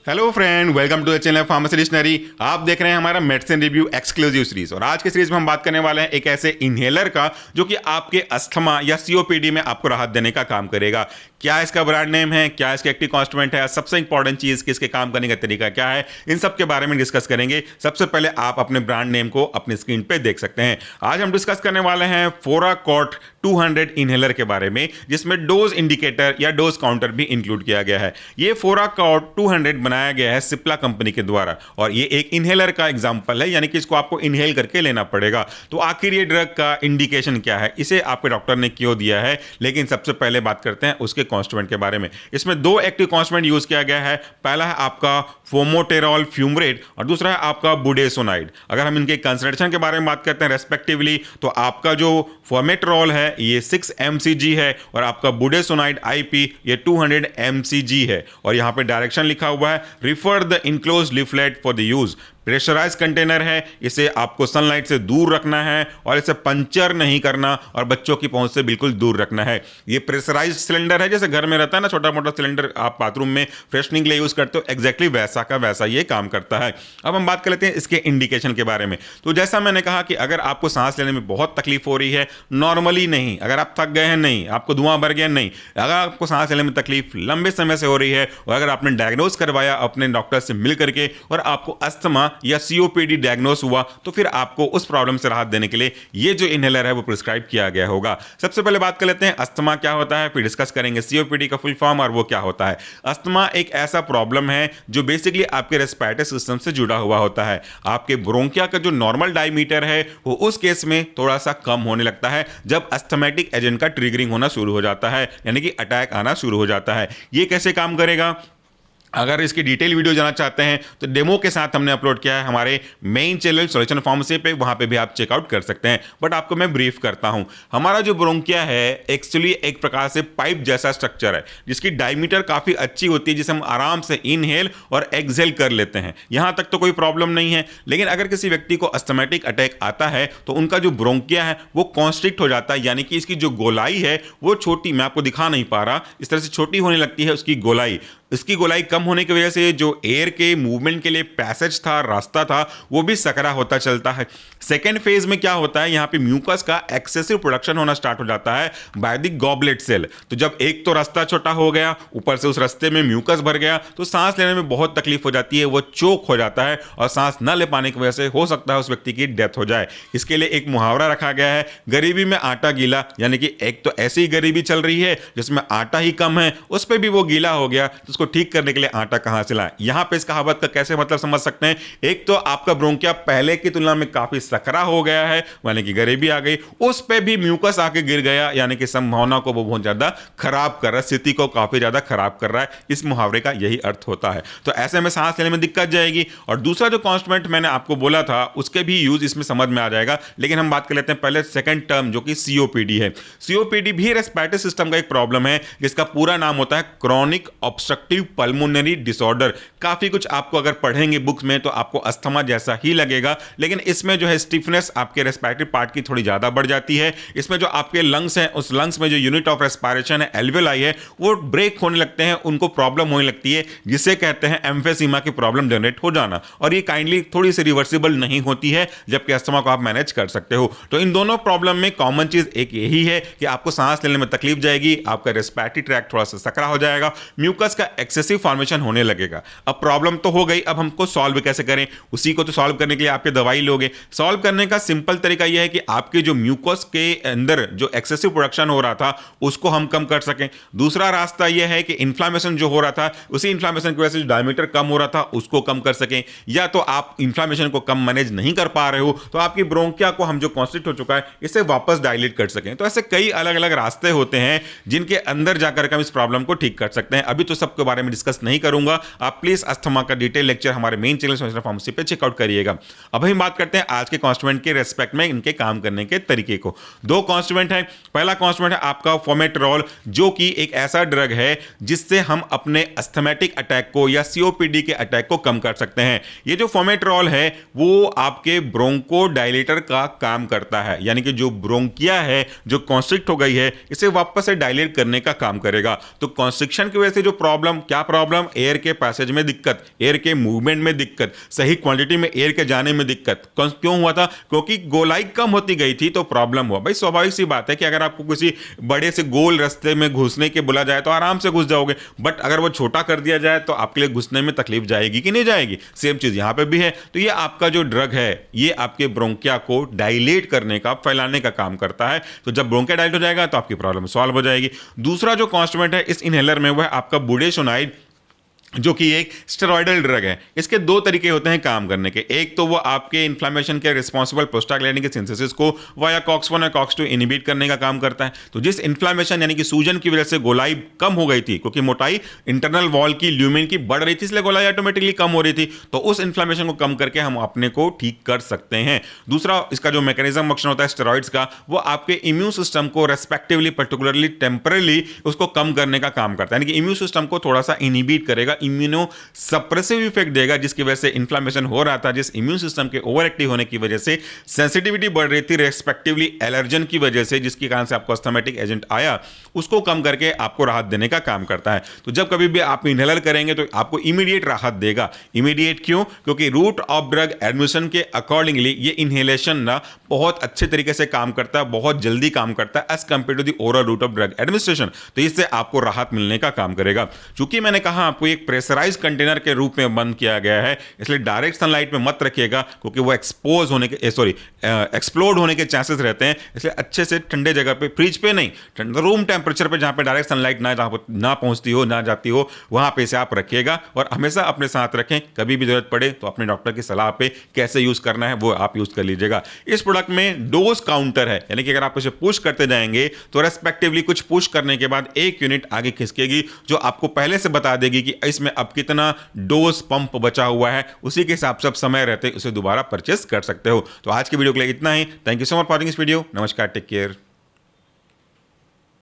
Hello friend, welcome to the channel pharmacy dictionary. आप देख रहे हैं हमारा मेडिसिन रिव्यू एक्सक्लूसिव सीरीज और आज के सीरीज में हम बात करने वाले हैं एक ऐसे इनहेलर का जो कि आपके अस्थमा या सीओपीडी में आपको राहत देने का काम करेगा। क्या इसका ब्रांड नेम है, क्या इसका एक्टिव कॉन्स्टिट्यूएंट है, सबसे इंपॉर्टेंट चीज कि इसके काम करने का तरीका क्या है, इन सब के बारे में डिस्कस करेंगे। सबसे पहले आप अपने ब्रांड नेम को अपनी स्क्रीन पे देख सकते हैं। आज हम डिस्कस करने वाले हैं फोराकॉट 200 इनहेलर के बारे में, जिसमें डोज इंडिकेटर या डोज काउंटर भी इंक्लूड किया गया है। ये फोराकॉट 200 बनाया गया है सिप्ला कंपनी के द्वारा और ये एक इनहेलर का एग्जांपल है, यानी कि इसको आपको इनहेल करके लेना पड़ेगा। तो आखिर ये ड्रग का इंडिकेशन क्या है, इसे आपके डॉक्टर ने क्यों दिया है, लेकिन सबसे पहले बात करते हैं उसके कॉन्स्टिट्यूएंट के बारे में। इसमें दो एक्टिव कॉन्स्टिट्यूएंट यूज किया गया है। पहला है आपका फोमोटेरॉल फ्यूमरेट और दूसरा है आपका बुडेसोनाइड। अगर हम इनके कंसंट्रेशन के बारे में बात करते हैं रेस्पेक्टिवली, तो आपका जो फोमेट्रॉल है ये 6 mcg है और आपका बुडेसोनाइड IP ये 200 mcg है। और यहां पे डायरेक्शन लिखा हुआ है, refer the enclose leaflet for the use. Pressurise container है, इसे आपको सनलाइट से दूर रखना है और इसे पंचर नहीं करना और बच्चों की पहुंच से बिल्कुल दूर रखना है। ये प्रेशराइज सिलेंडर है, जैसे घर में रहता है ना छोटा मोटा सिलेंडर, आप बाथरूम में फ्रेशनिंग के लिए यूज करते हो, एग्जैक्टली वैसा का वैसा ये काम करता है। अब हम बात कर लेते हैं इसके इंडिकेशन के बारे में। तो जैसा मैंने कहा कि अगर आपको सांस लेने में बहुत तकलीफ हो रही है, नॉर्मली नहीं, अगर आप थक गए हैं नहीं, आपको धुआं भर गया नहीं, अगर आपको सांस लेने में तकलीफ लंबे समय से हो रही है और अगर आपने डायग्नोज करवाया अपने डॉक्टर से मिल करके और आपको अस्थमा या सीओपीडी डायग्नोस हुआ, तो फिर आपको उस प्रॉब्लम से राहत देने के लिए ये जो इनहेलर है वो प्रिस्क्राइब किया गया होगा। सबसे पहले बात कर लेते हैं अस्थमा क्या होता है, फिर डिस्कस करेंगे सीओपीडी का फुल फॉर्म और वो क्या होता है। अस्थमा एक ऐसा प्रॉब्लम है जो बेसिकली आपके रेस्पिरेटरी सिस्टम से जुड़ा हुआ होता है। आपके ब्रोंकिया का जो नॉर्मल डायमीटर है वो उस केस में थोड़ा सा कम होने लगता है जब अस्थमेटिक एजेंट का ट्रिगरिंग होना शुरू हो जाता है, यानी कि अटैक आना शुरू हो जाता है। ये कैसे काम करेगा, अगर इसकी डिटेल वीडियो जानना चाहते हैं तो डेमो के साथ हमने अपलोड किया है हमारे मेन चैनल सॉल्यूशन फार्मेसी पे, वहां पे भी आप चेकआउट कर सकते हैं। बट आपको मैं ब्रीफ करता हूं। हमारा जो ब्रोंकिया है एक्चुअली एक प्रकार से पाइप जैसा स्ट्रक्चर है जिसकी डायमीटर काफी अच्छी होती है, जिसे हम आराम से इनहेल और एक्सहेल कर लेते हैं। यहां तक तो कोई प्रॉब्लम नहीं है, लेकिन अगर किसी व्यक्ति को अस्थमेटिक अटैक आता है तो उनका जो ब्रोंकिया है वो कॉन्स्ट्रिक्ट हो जाता है, यानी कि इसकी जो गोलाई है वो छोटी, मैं आपको दिखा नहीं पा रहा, इस तरह से छोटी होने लगती है उसकी गोलाई। इसकी गोलाई कम होने की वजह से जो एयर के मूवमेंट के लिए पैसेज था, रास्ता था, वो भी सकरा होता चलता है। सेकेंड फेज में क्या होता है, यहां पे म्यूकस का एक्सेसिव प्रोडक्शन होना स्टार्ट हो जाता है बाय द गॉबलेट सेल। तो जब एक तो रास्ता छोटा हो गया, ऊपर से उस रास्ते में म्यूकस भर गया, तो सांस लेने में बहुत तकलीफ हो जाती है, वो चोक हो जाता है और सांस न ले पाने की वजह से हो सकता है उस व्यक्ति की डेथ हो जाए। इसके लिए एक मुहावरा रखा गया है, गरीबी में आटा गीला, यानी कि एक तो ऐसी गरीबी चल रही है जिसमें आटा ही कम है, उस पर भी वो गीला हो गया, तो उसको ठीक करने के लिए आटा कहां से लाएं। यहां पे इस कहावत का कैसे मतलब समझ सकते हैं, एक तो आपका ब्रोंकिया पहले की तुलना में काफी सकरा हो गया है, यानी कि गरीबी आ गई, उस पे भी म्यूकस आके गिर गया, यानी कि संभावना को वो बहुत ज्यादा खराब कर रहा है, स्थिति को काफी ज्यादा खराब कर रहा है। इस मुहावरे का यही अर्थ होता है। तो ऐसे में सांस लेने में दिक्कत जाएगी। और दूसरा जो कॉन्स्टिट्यूएंट मैंने आपको बोला था उसके भी यूज इसमें समझ में आ जाएगा, लेकिन हम बात कर लेते हैं पहले सेकंड टर्म जो कि सीओपीडी है। सीओपीडी भी रेस्पिरेटरी सिस्टम का एक प्रॉब्लम है जिसका पूरा नाम होता है क्रॉनिक ऑब्स्ट्रक्टिव पल्मोनरी डिसऑर्डर। काफी कुछ आपको अगर पढ़ेंगे बुक्स में तो आपको अस्थमा जैसा ही लगेगा, लेकिन इसमें जो है स्टिफनेस आपके रेस्पिरेटरी पार्ट की थोड़ी ज्यादा बढ़ जाती है। इसमें जो आपके लंग्स हैं, उस लंग्स में जो यूनिट ऑफ रेस्पिरेशन है, एल्वेलाई है, वो ब्रेक होने लगते हैं, उनको प्रॉब्लम होने लगती है, जिसे कहते हैं एम्फेसीमा की प्रॉब्लम जनरेट हो जाना। और ये काइंडली थोड़ी सी रिवर्सिबल नहीं होती है, जबकि अस्थमा को आप मैनेज कर सकते हो। तो इन दोनों प्रॉब्लम में कॉमन चीज एक यही है कि आपको सांस लेने में तकलीफ जाएगी, आपका रेस्पिरेटरी ट्रैक्ट थोड़ा सा सकरा हो जाएगा, म्यूकस का एक्सेसिव फॉर्मेशन होने लगेगा। अब प्रॉब्लम तो हो गई, अब हमको सॉल्व कैसे करें, उसी को तो सॉल्व करने के लिए आपके दवाई लोगे। सॉल्व करने का सिंपल तरीका यह है कि आपके जो म्यूकस के अंदर जो एक्सेसिव प्रोडक्शन हो रहा था उसको हम कम कर सकें। दूसरा रास्ता यह है कि इन्फ्लामेशन जो हो रहा था, उसी इन्फ्लामेशन की वजह से जो डायमीटर कम हो रहा था उसको कम कर सकें। या तो आप इन्फ्लामेशन को कम मैनेज नहीं कर पा रहे हो तो आपकी ब्रोंकिया को हम जो कॉन्स्ट्रिक्ट हो चुका है इसे वापस डायलेट कर सकें। तो ऐसे कई अलग अलग रास्ते होते हैं जिनके अंदर जाकर हम इस प्रॉब्लम को ठीक कर सकते हैं। अभी तो सबके बारे में डिस्कस नहीं करूंगा, आप प्लीज अस्थमा का डिटेल लेक्चर हमारे मेन चैनल सॉल्यूशन फार्मेसी पे चेकआउट करिएगा। अब हम बात करते हैं आज के कॉन्स्टिट्यूएंट के रेस्पेक्ट में इनके काम करने के तरीके को। दो कॉन्स्टिट्यूएंट है। पहला कॉन्स्टिट्यूएंट है आपका फोमेट्रॉल, जो कि एक ऐसा ड्रग है जिससे हम अपने अस्थमेटिक अटैक को या सीओपीडी के अटैक को कम कर सकते हैं। ये जो फोमेट्रॉल है वो आपके ब्रोंको डायलेटर का काम करता है, यानी कि जो ब्रोंकिया है जो कॉन्स्ट्रिक्ट हो गई है इसे वापस से डायलेट करने का काम करेगा। तो कॉन्स्ट्रिक्शन की वजह से जो प्रॉब्लम प्रॉब्लम, क्या प्रॉब्लम? एयर के पैसेज में दिक्कत, एयर के मूवमेंट में दिक्कत, सही क्वांटिटी में एयर के जाने में दिक्कत। क्यों हुआ था? क्योंकि गोलाई कम होती गई थी तो प्रॉब्लम हुआ। भाई स्वाभाविक सी बात है कि अगर आपको किसी बड़े से गोल रास्ते में घुसने के बोला जाए तो आराम से घुस जाओगे, बट अगर वो छोटा कर दिया जाए तो आपके लिए घुसने में तकलीफ जाएगी कि नहीं जाएगी? सेम चीज यहां पे भी है। तो ये आपका जो ड्रग है ये आपके ब्रोंकिया को डायलेट करने का, फैलाने का काम करता है। तो जब ब्रोंकिया डायलेट हो जाएगा तो आपकी प्रॉब्लम सॉल्व हो जाएगी। दूसरा जो कॉन्स्टिट्यूएंट है इस इनहेलर में वो है आपका बुडेशोनाइड, जो कि एक स्टेरॉयडल ड्रग है। इसके दो तरीके होते हैं काम करने के। एक तो वो आपके इन्फ्लेमेशन के रिस्पॉन्सिबल प्रोस्टाग्लैंडिन के सिंथेसिस को वाया कॉक्स-1 और कॉक्स-2 इनहिबिट करने का काम करता है। तो जिस इन्फ्लेमेशन यानी कि सूजन की वजह से गोलाई कम हो गई थी, क्योंकि मोटाई इंटरनल वॉल की ल्यूमेन की बढ़ रही थी, इसलिए गोलाई ऑटोमेटिकली कम हो रही थी, तो उस इन्फ्लेमेशन को कम करके हम अपने को ठीक कर सकते हैं। दूसरा इसका जो मैकेनिज्म एक्शन होता है स्टेरॉइड्स का, वो आपके इम्यून सिस्टम को रेस्पेक्टिवली पर्टिकुलरली टेम्परली उसको कम करने का काम करता है, यानी कि इम्यून सिस्टम को थोड़ा सा इनहिबिट करेगा, इम्यूनो सप्रेसिव इफेक्ट देगा, जिसकी वजह से इन्फ्लेमेशन हो रहा था, जिस इम्यून सिस्टम के ओवर एक्टिव होने की वजह से सेंसिटिविटी बढ़ रही थी, रेस्पेक्टिवली एलर्जन की वजह से, जिसके कारण से आपको अस्थमेटिक एजेंट आया, उसको कम करके आपको राहत देने का काम करता है। तो जब कभी भी आप इनहेलर करेंगे तो आपको इमीडिएट राहत देगा। इमीडिएट क्यों? क्योंकि रूट ऑफ ड्रग एडमिशन के अकॉर्डिंगली ये इनहेलेशन ना बहुत अच्छे तरीके से काम करता है, बहुत जल्दी काम करता है as compare to the oral route of drug administration. तो इससे आपको राहत मिलने का काम करेगा। चूंकि मैंने कहा आपको एक प्रेशराइज कंटेनर के रूप में बंद किया गया है, इसलिए डायरेक्ट सनलाइट में मत रखिएगा, क्योंकि वो एक्सपोज होने के एक्सप्लोड होने के चांसेस रहते हैं। इसलिए अच्छे से ठंडे जगह पे, फ्रिज पे नहीं, रूम टेम्परेचर पे, जहां पे डायरेक्ट सनलाइट ना पहुंचती हो, ना जाती हो, वहां पे इसे आप रखिएगा। और हमेशा अपने साथ रखें, कभी भी जरूरत पड़े तो अपने डॉक्टर की सलाह पे कैसे यूज करना है वो आप यूज कर लीजिएगा। इस प्रोडक्ट में डोज काउंटर है, यानी कि अगर आप इसे पुश करते जाएंगे तो रेस्पेक्टिवली कुछ पुश करने के बाद 1 यूनिट आगे खिसकेगी, जो आपको पहले से बता देगी कि इसमें अब कितना डोज पंप बचा हुआ है। उसी के हिसाब से आप समय रहते उसे दोबारा परचेस कर सकते हो। तो आज की वीडियो के लिए इतना ही। Thank you so much for watching this video. नमस्कार, टेक केयर।